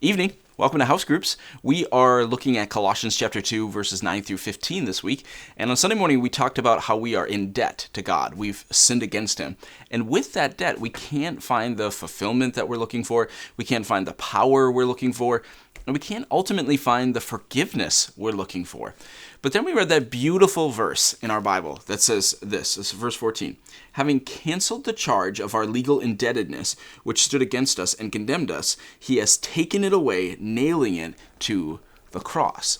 Evening. Welcome to House Groups. We are looking at Colossians chapter 2, verses 9 through 15 this week. And on Sunday morning, we talked about how we are in debt to God. We've sinned against Him. And with that debt, we can't find the fulfillment that we're looking for. We can't find the power we're looking for. And we can't ultimately find the forgiveness we're looking for. But then we read that beautiful verse in our Bible that says this is verse 14. Having canceled the charge of our legal indebtedness, which stood against us and condemned us, He has taken it away, nailing it to the cross.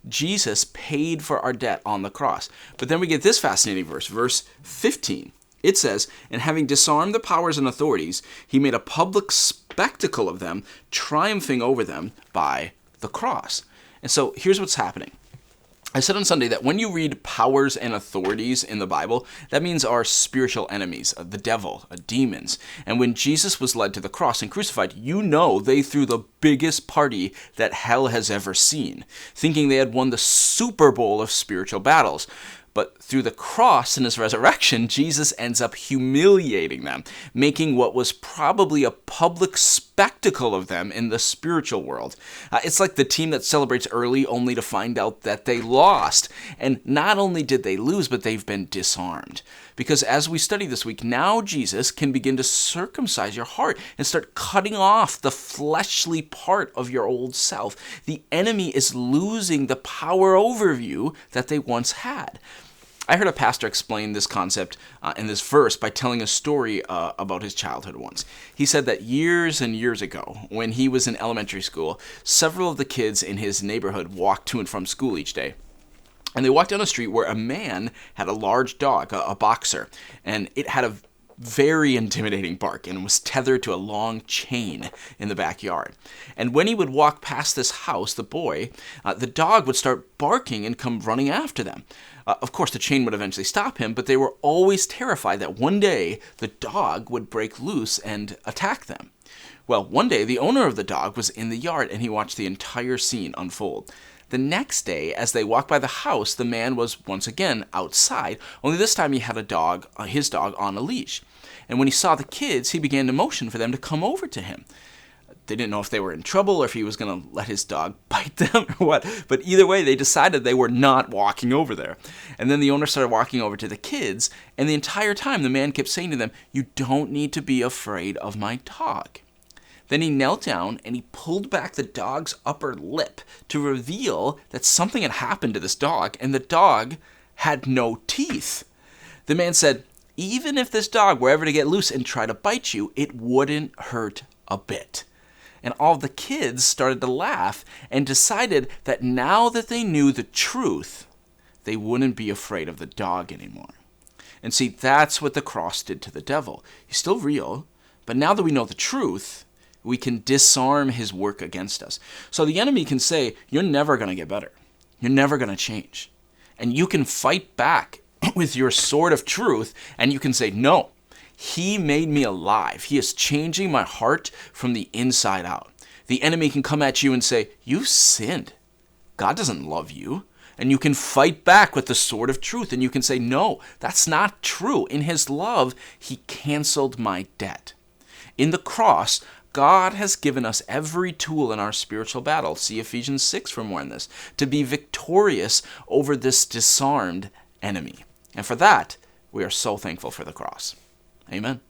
Jesus paid for our debt on the cross. But then we get this fascinating verse, verse 15. It says, and having disarmed the powers and authorities, He made a public spectacle of them, triumphing over them by the cross. And so here's what's happening. I said on Sunday that when you read powers and authorities in the Bible, that means our spiritual enemies, the devil, demons. And when Jesus was led to the cross and crucified, you know they threw the biggest party that hell has ever seen, thinking they had won the Super Bowl of spiritual battles. But through the cross and His resurrection, Jesus ends up humiliating them, making what was probably a public spectacle of them in the spiritual world. It's like the team that celebrates early only to find out that they lost. And not only did they lose, but they've been disarmed. Because as we study this week, now Jesus can begin to circumcise your heart and start cutting off the fleshly part of your old self. The enemy is losing the power over you that they once had. I heard a pastor explain this concept in this verse by telling a story about his childhood once. He said that years and years ago, when he was in elementary school, several of the kids in his neighborhood walked to and from school each day. And they walked down a street where a man had a large dog, a boxer, and it had a very intimidating bark and was tethered to a long chain in the backyard. And when he would walk past this house, the dog would start barking and come running after them. Of course, the chain would eventually stop him, but they were always terrified that one day the dog would break loose and attack them. Well, one day the owner of the dog was in the yard and he watched the entire scene unfold. The next day, as they walked by the house, the man was once again outside, only this time he had his dog on a leash. And when he saw the kids, he began to motion for them to come over to him. They didn't know if they were in trouble or if he was going to let his dog bite them or what. But either way, they decided they were not walking over there. And then the owner started walking over to the kids, and the entire time the man kept saying to them, "You don't need to be afraid of my dog." Then he knelt down and he pulled back the dog's upper lip to reveal that something had happened to this dog, and the dog had no teeth. The man said, even if this dog were ever to get loose and try to bite you, it wouldn't hurt a bit. And all the kids started to laugh and decided that now that they knew the truth, they wouldn't be afraid of the dog anymore. And see, that's what the cross did to the devil. He's still real, but now that we know the truth, we can disarm his work against us. So the enemy can say, you're never going to get better. You're never going to change. And you can fight back with your sword of truth, and you can say, no, He made me alive. He is changing my heart from the inside out. The enemy can come at you and say, you've sinned. God doesn't love you. And you can fight back with the sword of truth, and you can say, no, that's not true. In His love, He canceled my debt. In the cross, God has given us every tool in our spiritual battle. See Ephesians 6 for more on this. To be victorious over this disarmed enemy. And for that, we are so thankful for the cross. Amen.